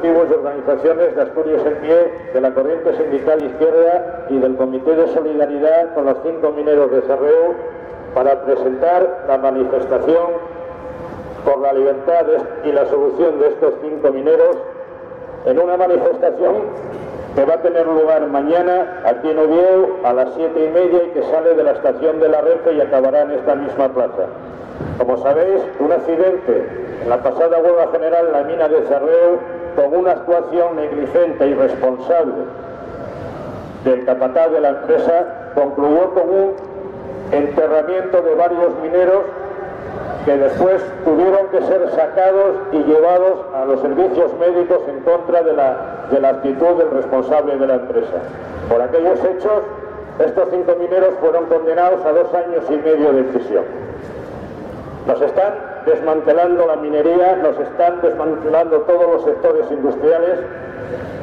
colectivos y organizaciones de Asturias en Pie, de la Corriente Sindical Izquierda y del Comité de Solidaridad con los 5 mineros de Sarreu para presentar la manifestación por la libertad y la solución de estos 5 mineros en una manifestación que va a tener lugar mañana aquí en Oviedo a las 7:30 y que sale de la estación de la Renfe y acabará en esta misma plaza. Como sabéis, un accidente en la pasada huelga general en la mina de Sarreu, con una actuación negligente e irresponsable del capataz de la empresa, concluyó con un enterramiento de varios mineros que después tuvieron que ser sacados y llevados a los servicios médicos en contra de la actitud del responsable de la empresa. Por aquellos hechos, estos 5 mineros fueron condenados a 2 años y medio de prisión. Nos están desmantelando la minería, nos están desmantelando todos los sectores industriales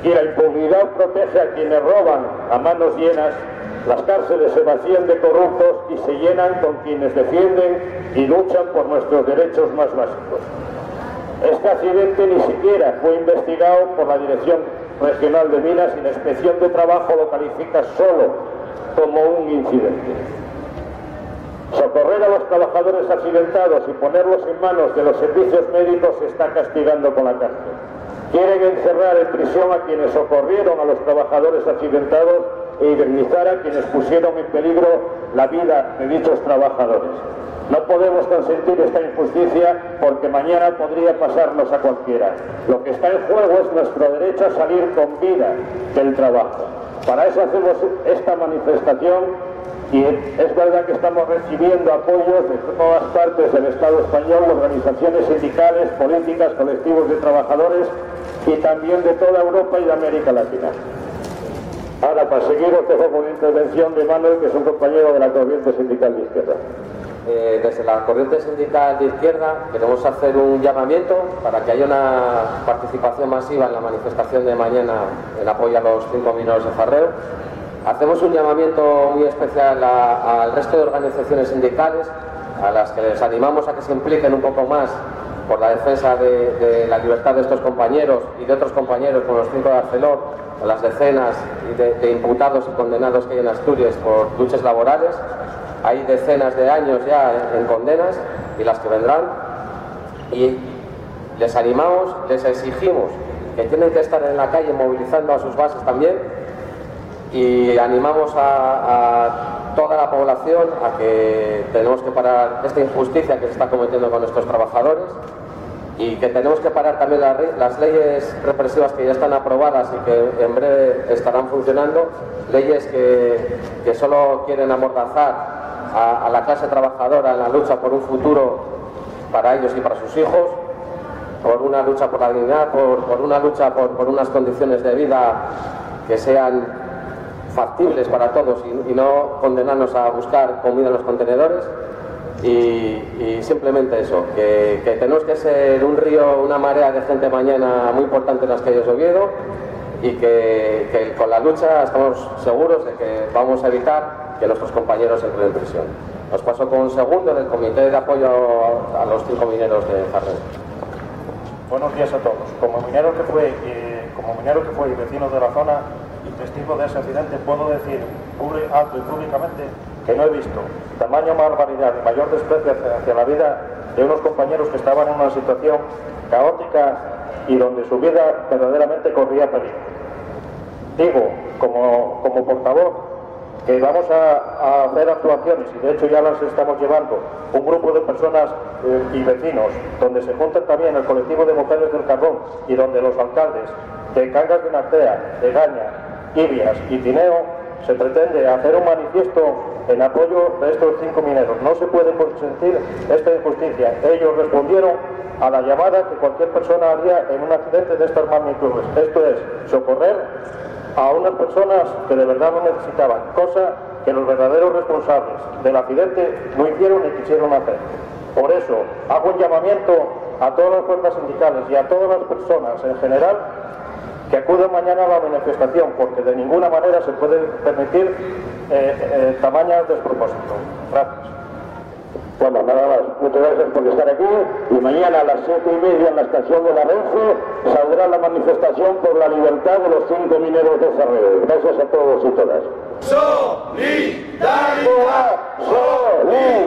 y la impunidad protege a quienes roban a manos llenas. Las cárceles se vacían de corruptos y se llenan con quienes defienden y luchan por nuestros derechos más básicos. Este accidente ni siquiera fue investigado por la Dirección Regional de Minas y la Inspección de Trabajo lo califica solo como un incidente. Socorrer a los trabajadores accidentados y ponerlos en manos de los servicios médicos se está castigando con la cárcel. Quieren encerrar en prisión a quienes socorrieron a los trabajadores accidentados e indemnizar a quienes pusieron en peligro la vida de dichos trabajadores. No podemos consentir esta injusticia porque mañana podría pasarnos a cualquiera. Lo que está en juego es nuestro derecho a salir con vida del trabajo. Para eso hacemos esta manifestación y es verdad que estamos recibiendo apoyos de todas partes del Estado español, organizaciones sindicales, políticas, colectivos de trabajadores y también de toda Europa y de América Latina. Ahora, para seguir, os dejo con una intervención de Manuel, que es un compañero de la Corriente Sindical de Izquierda. Desde la Corriente Sindical de Izquierda queremos hacer un llamamiento para que haya una participación masiva en la manifestación de mañana en apoyo a los 5 mineros de Sarreu. Hacemos un llamamiento muy especial al resto de organizaciones sindicales, a las que les animamos a que se impliquen un poco más por la defensa de la libertad de estos compañeros y de otros compañeros como los 5 de Arcelor, o las decenas de imputados y condenados que hay en Asturias por luchas laborales. Hay decenas de años ya en condenas y las que vendrán, y les animamos, les exigimos que tienen que estar en la calle movilizando a sus bases también, y animamos a toda la población a que tenemos que parar esta injusticia que se está cometiendo con nuestros trabajadores y que tenemos que parar también las leyes represivas que ya están aprobadas y que en breve estarán funcionando, leyes que solo quieren amordazar a la clase trabajadora en la lucha por un futuro para ellos y para sus hijos, por una lucha por la dignidad, por una lucha por unas condiciones de vida que sean factibles para todos y no condenarnos a buscar comida en los contenedores. Y simplemente eso, que tenemos que ser un río, una marea de gente mañana muy importante en las calles de Oviedo, y que con la lucha estamos seguros de que vamos a evitar que nuestros compañeros entren en prisión. Os paso con un segundo del Comité de Apoyo a los 5 mineros de Sarreu. Buenos días a todos. Como minero que fue y vecino de la zona y testigo de ese accidente, puedo decir alto y públicamente que no he visto tamaño barbaridad y mayor desprecio hacia la vida de unos compañeros que estaban en una situación caótica y donde su vida verdaderamente corría peligro. Digo, como portavoz, que vamos a hacer actuaciones, y de hecho ya las estamos llevando, un grupo de personas y vecinos, donde se juntan también el colectivo de mujeres del carbón y donde los alcaldes de Cangas de Nartea, de Gaña, Ibias y Tineo, se pretende hacer un manifiesto en apoyo de estos 5 mineros. No se puede consentir esta injusticia. Ellos respondieron a la llamada que cualquier persona haría en un accidente de estas magnitudes. Esto es, socorrer a unas personas que de verdad lo necesitaban, cosa que los verdaderos responsables del accidente no hicieron ni quisieron hacer. Por eso, hago un llamamiento a todas las fuerzas sindicales y a todas las personas en general que acudan mañana a la manifestación, porque de ninguna manera se puede permitir tamaño despropósito. Gracias. Bueno, nada más. Muchas gracias por estar aquí y mañana a las 7:30 en la estación de la Renfe saldrá la manifestación por la libertad de los 5 mineros de Cerreo. Gracias a todos y todas. ¡Solidaridad! ¡Solidaridad!